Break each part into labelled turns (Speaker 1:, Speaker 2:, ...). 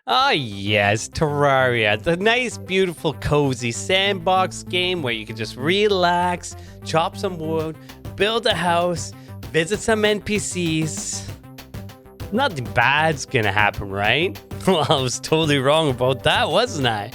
Speaker 1: Ah, yes, Terraria, the nice, beautiful, cozy sandbox game where you can just relax, chop some wood, build a house, visit some NPCs. Nothing bad's gonna happen, right? Well, I was totally wrong about that, wasn't I?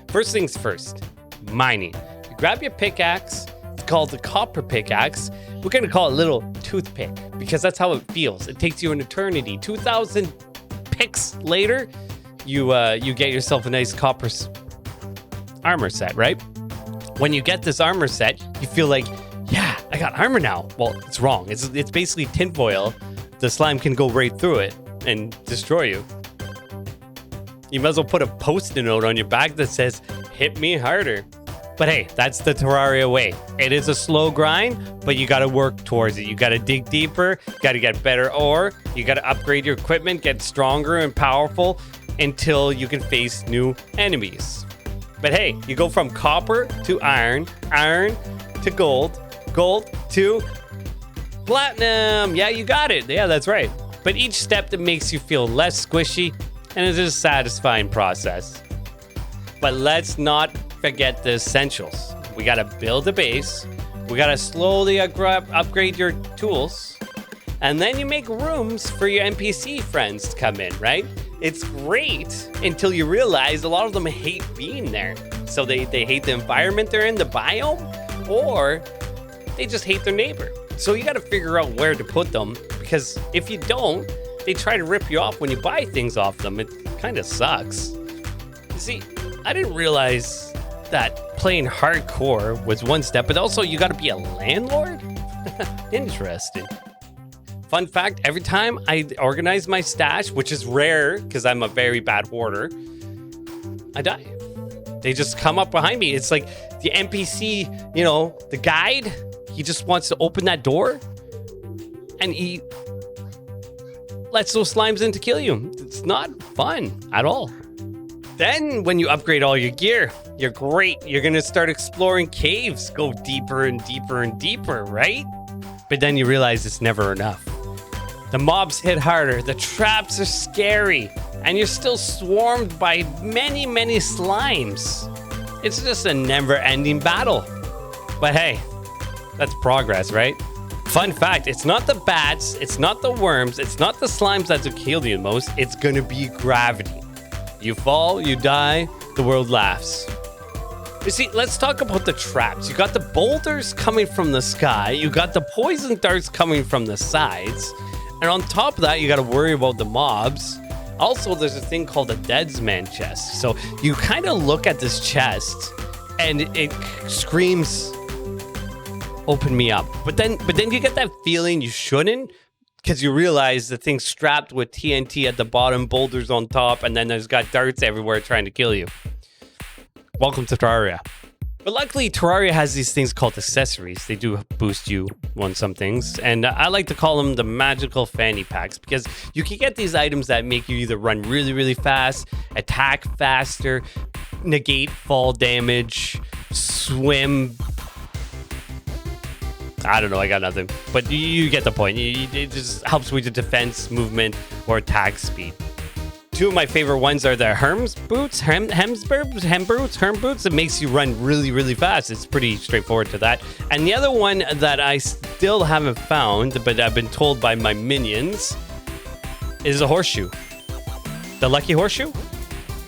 Speaker 1: First things first, mining. You grab your pickaxe, it's called the copper pickaxe. We're gonna call it little toothpick because that's how it feels. It takes you an eternity. 2,000 picks later, you get yourself a nice copper armor set, right? When you get this armor set, you feel like, yeah, I got armor now. Well, it's wrong. It's basically tinfoil. The slime can go right through it and destroy you. You might as well put a post-it note on your back that says, hit me harder. But hey, that's the Terraria way. It is a slow grind, but you gotta work towards it. You gotta dig deeper, you gotta get better ore, you gotta upgrade your equipment, get stronger and powerful until you can face new enemies. But hey, you go from copper to iron, iron to gold, gold to platinum. Yeah, you got it. Yeah, that's right. But each step that makes you feel less squishy, and it's a satisfying process. But let's not forget the essentials. We gotta build a base. We gotta slowly upgrade your tools. And then you make rooms for your NPC friends to come in, right? It's great until you realize a lot of them hate being there. So they hate the environment they're in, the biome, or they just hate their neighbor. So you gotta figure out where to put them, because if you don't, they try to rip you off when you buy things off them. It kind of sucks. You see, I didn't realize that playing hardcore was one step, but also you gotta be a landlord? Interesting. Fun fact, every time I organize my stash, which is rare because I'm a very bad hoarder, I die. They just come up behind me. It's like the NPC, the guide, he just wants to open that door and he lets those slimes in to kill you. It's not fun at all. Then when you upgrade all your gear, you're great. You're gonna start exploring caves, go deeper and deeper and deeper, right? But then you realize it's never enough. The mobs hit harder, the traps are scary, and you're still swarmed by many, many slimes. It's just a never-ending battle. But hey, that's progress, right? Fun fact, it's not the bats, it's not the worms, it's not the slimes that will kill you the most, it's gonna be gravity. You fall, you die, the world laughs. You see, let's talk about the traps. You got the boulders coming from the sky, you got the poison darts coming from the sides, and on top of that, you got to worry about the mobs. Also, there's a thing called a Deadsman chest. So you kind of look at this chest, and it screams, "Open me up!" But then you get that feeling you shouldn't, because you realize the thing's strapped with TNT at the bottom, boulders on top, and then there's got darts everywhere trying to kill you. Welcome to Terraria. But luckily, Terraria has these things called accessories. They do boost you on some things. And I like to call them the magical fanny packs, because you can get these items that make you either run really, really fast, attack faster, negate fall damage, swim. I don't know, I got nothing. But you get the point. It just helps with the defense, movement, or attack speed. Two of my favorite ones are the Herm boots. It makes you run really, really fast. It's pretty straightforward to that. And the other one that I still haven't found, but I've been told by my minions, is a horseshoe. The lucky horseshoe?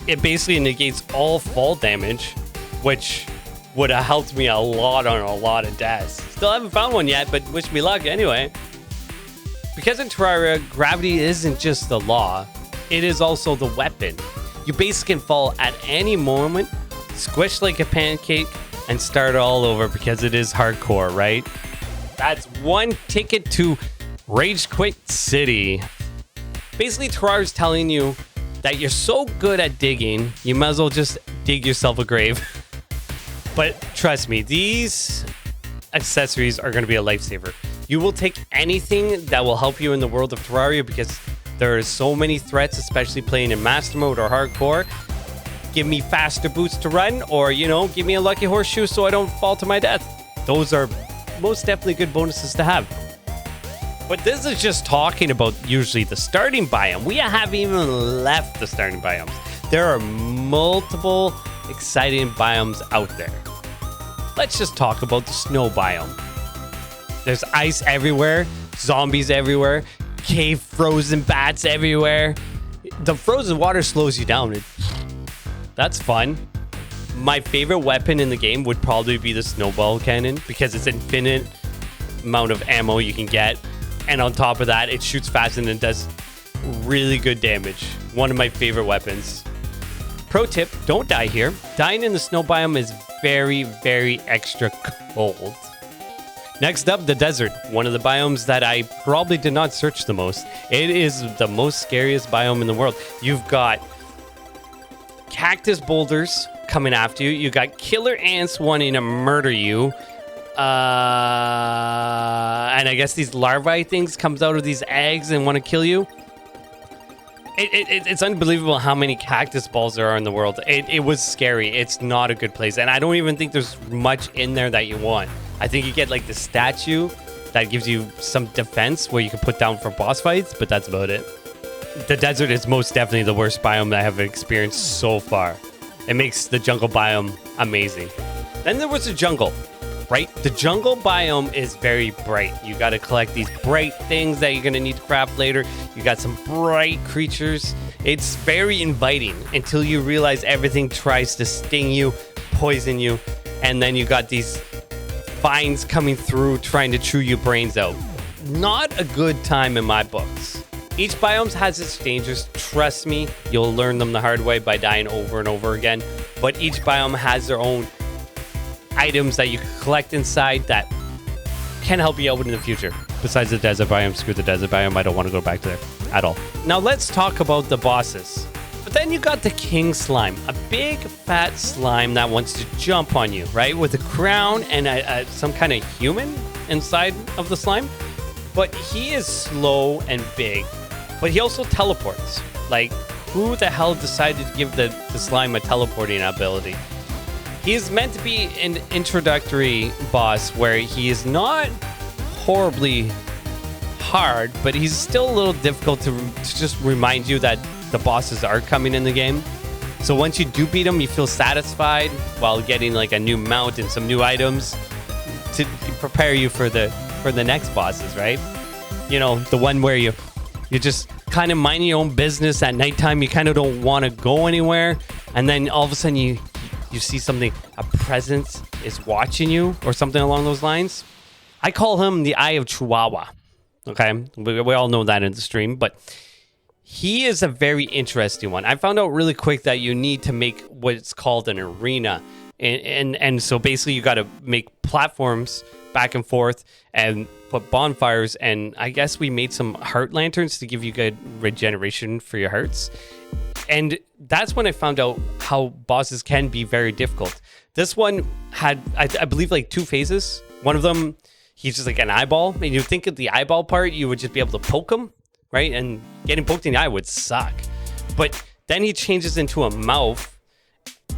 Speaker 1: It basically negates all fall damage, which would have helped me a lot on a lot of deaths. Still haven't found one yet, but wish me luck anyway. Because in Terraria, gravity isn't just the law. It is also the weapon. You basically can fall at any moment, squish like a pancake, and start all over because it is hardcore, right? That's one ticket to Rage Quit City. Basically, Terraria is telling you that you're so good at digging, you might as well just dig yourself a grave. But trust me, these accessories are going to be a lifesaver. You will take anything that will help you in the world of Terraria because there are so many threats, especially playing in Master Mode or Hardcore. Give me faster boots to run, or, give me a lucky horseshoe so I don't fall to my death. Those are most definitely good bonuses to have. But this is just talking about usually the starting biome. We haven't even left the starting biomes. There are multiple exciting biomes out there. Let's just talk about the snow biome. There's ice everywhere, zombies everywhere, cave frozen bats everywhere. The frozen water slows you down. That's fun. My favorite weapon in the game would probably be the snowball cannon because it's infinite amount of ammo you can get. And on top of that, it shoots fast and it does really good damage. One of my favorite weapons. Pro tip, don't die here. Dying in the snow biome is very, very extra cold. Next up, the desert. One of the biomes that I probably did not search the most. It is the most scariest biome in the world. You've got cactus boulders coming after you. You got killer ants wanting to murder you. And I guess these larvae things comes out of these eggs and want to kill you. It's unbelievable how many cactus balls there are in the world. It was scary. It's not a good place. And I don't even think there's much in there that you want. I think you get like the statue that gives you some defense where you can put down for boss fights, but that's about it. The desert is most definitely the worst biome that I have experienced so far. It makes the jungle biome amazing. Then there was the jungle. Right? The jungle biome is very bright. You got to collect these bright things that you're going to need to craft later. You got some bright creatures. It's very inviting until you realize everything tries to sting you, poison you, and then you got these vines coming through trying to chew your brains out. Not a good time in my books. Each biome has its dangers. Trust me, you'll learn them the hard way by dying over and over again. But each biome has their own items that you can collect inside that can help you out in the future. Besides the desert biome, screw the desert biome. I don't want to go back to there at all. Now let's talk about the bosses. But then you got the king slime, a big fat slime that wants to jump on you, right? With a crown and some kind of human inside of the slime. But he is slow and big, but he also teleports. Like, who the hell decided to give the slime a teleporting ability? He's meant to be an introductory boss where he is not horribly hard, but he's still a little difficult to just remind you that the bosses are coming in the game. So once you do beat him, you feel satisfied while getting like a new mount and some new items to prepare you for the next bosses, right? You know, the one where you just kind of mind your own business at nighttime. You kind of don't want to go anywhere, and then all of a sudden you see something, a presence is watching you or something along those lines. I call him the Eye of Chihuahua. Okay, we all know that in the stream, but he is a very interesting one. I found out really quick that you need to make what's called an arena. And so basically you got to make platforms back and forth and put bonfires. And I guess we made some heart lanterns to give you good regeneration for your hearts. And that's when I found out how bosses can be very difficult. This one had, I believe, like 2 phases. One of them, he's just like an eyeball. And you think of the eyeball part, you would just be able to poke him, right? And getting poked in the eye would suck. But then he changes into a mouth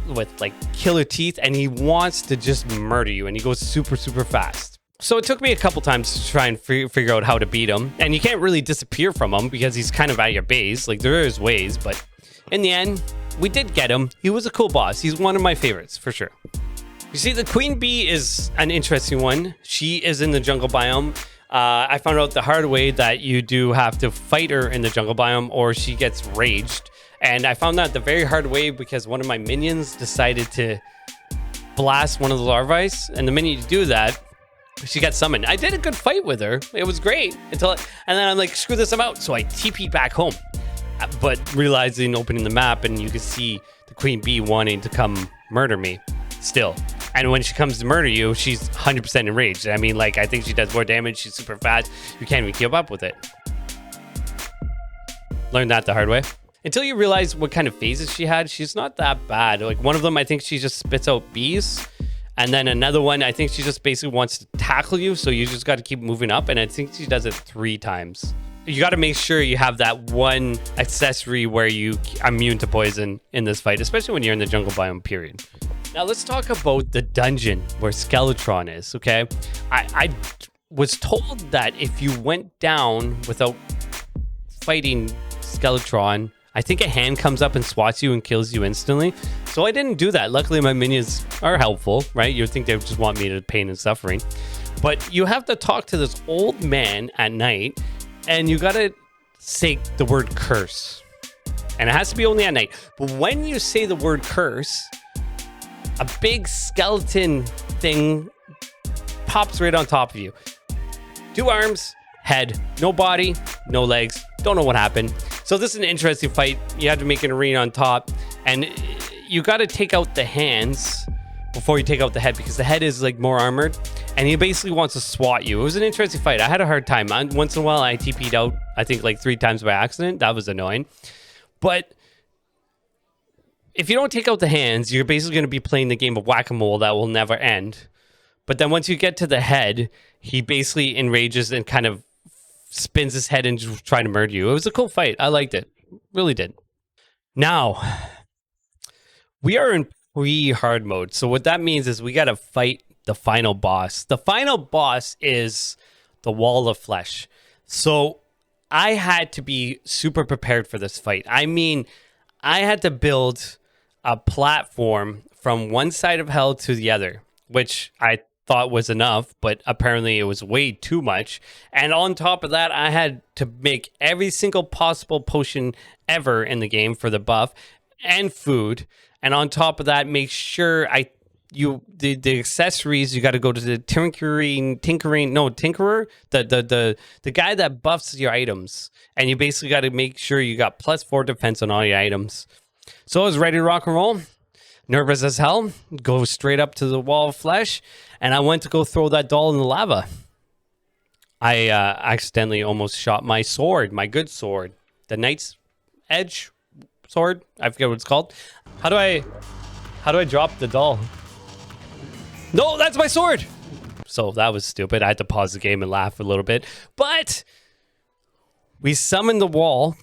Speaker 1: with like killer teeth, and he wants to just murder you. And he goes super, super fast. So it took me a couple times to try and figure out how to beat him. And you can't really disappear from him because he's kind of at your base. Like, there is ways, but in the end, we did get him. He was a cool boss. He's one of my favorites, for sure. You see, the queen bee is an interesting one. She is in the jungle biome. I found out the hard way that you do have to fight her in the jungle biome or she gets raged. And I found that the very hard way because one of my minions decided to blast one of the larvae. And the minute you do that, she got summoned. I did a good fight with her. It was great. And then I'm like, screw this, I'm out. So I TP'd back home. But realizing, opening the map, and you can see the queen bee wanting to come murder me still. And when she comes to murder you, she's 100% enraged. I mean, like, I think she does more damage. She's super fast. You can't even keep up with it. Learned that the hard way. Until you realize what kind of phases she had, she's not that bad. Like, one of them, I think she just spits out bees. And then another one, I think she just basically wants to tackle you. So you just got to keep moving up. And I think she does it 3 times. You got to make sure you have that one accessory where you are immune to poison in this fight, especially when you're in the jungle biome, period. Now let's talk about the dungeon where Skeletron is, okay? I was told that if you went down without fighting Skeletron, I think a hand comes up and swats you and kills you instantly. So I didn't do that. Luckily, my minions are helpful, right? You'd think they would just want me to pain and suffering. But you have to talk to this old man at night, and you gotta say the word curse. And it has to be only at night. But when you say the word curse, a big skeleton thing pops right on top of you. 2 arms, head, no body, no legs. Don't know what happened. So this is an interesting fight. You have to make an arena on top, and you got to take out the hands before you take out the head, because the head is like more armored, and he basically wants to swat you. It was an interesting fight. I had a hard time. Once in a while, I TP'd out, I think like 3 times by accident. That was annoying. But if you don't take out the hands, you're basically going to be playing the game of whack-a-mole that will never end. But then once you get to the head, he basically enrages and kind of spins his head and just try to murder you. It was a cool fight. I liked it. Really did. Now, we are in pre-hard mode. So what that means is we got to fight the final boss. The final boss is the wall of flesh. So I had to be super prepared for this fight. I mean, I had to build a platform from one side of hell to the other, which I thought was enough, but apparently it was way too much. And on top of that, I had to make every single possible potion ever in the game for the buff and food. And on top of that, make sure the accessories, you got to go to the tinkerer, the guy that buffs your items, and you basically got to make sure you got +4 defense on all your items. So I was ready to rock and roll, nervous as hell, go straight up to the wall of flesh, and I went to go throw that doll in the lava. I accidentally almost shot my sword, my good sword, the Knight's Edge sword. I forget what it's called. How do I drop the doll? No, that's my sword. So that was stupid. I had to pause the game and laugh a little bit. But we summoned the wall,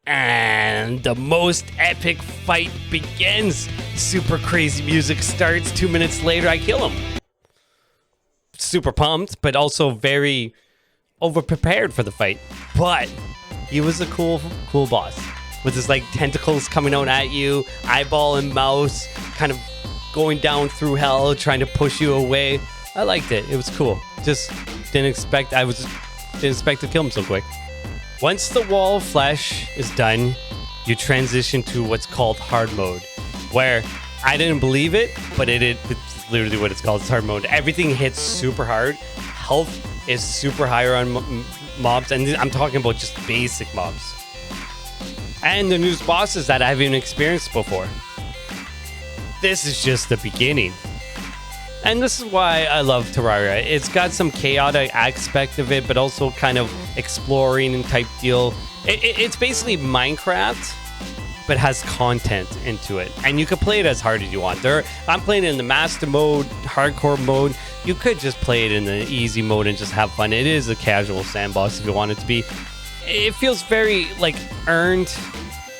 Speaker 1: and the most epic fight begins. Super crazy music starts. 2 minutes later, I kill him. Super pumped, but also very over-prepared for the fight. But he was a cool boss. With his like tentacles coming out at you, eyeball and mouse, kind of going down through hell, trying to push you away. I liked it. It was cool. Just didn't expect to kill him so quick. Once the wall of flesh is done, you transition to what's called hard mode, where I didn't believe it, but it's literally what it's called. It's hard mode. Everything hits super hard. Health is super higher on mobs, and I'm talking about just basic mobs. And the new bosses that I haven't experienced before. This is just the beginning. And this is why I love Terraria. It's got some chaotic aspect of it, but also kind of exploring and type deal. It's basically Minecraft, but has content into it. And you can play it as hard as you want. I'm playing it in the master mode, hardcore mode. You could just play it in the easy mode and just have fun. It is a casual sandbox if you want it to be. It feels very like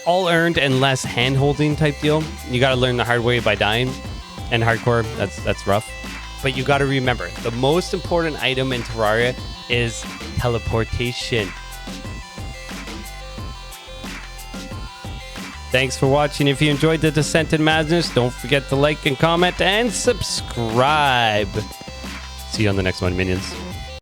Speaker 1: all earned and less hand-holding type deal. You got to learn the hard way by dying. And hardcore, that's rough. But you got to remember, the most important item in Terraria is teleportation. Thanks for watching. If you enjoyed the Descent in Madness, don't forget to like and comment and subscribe. See you on the next one, minions.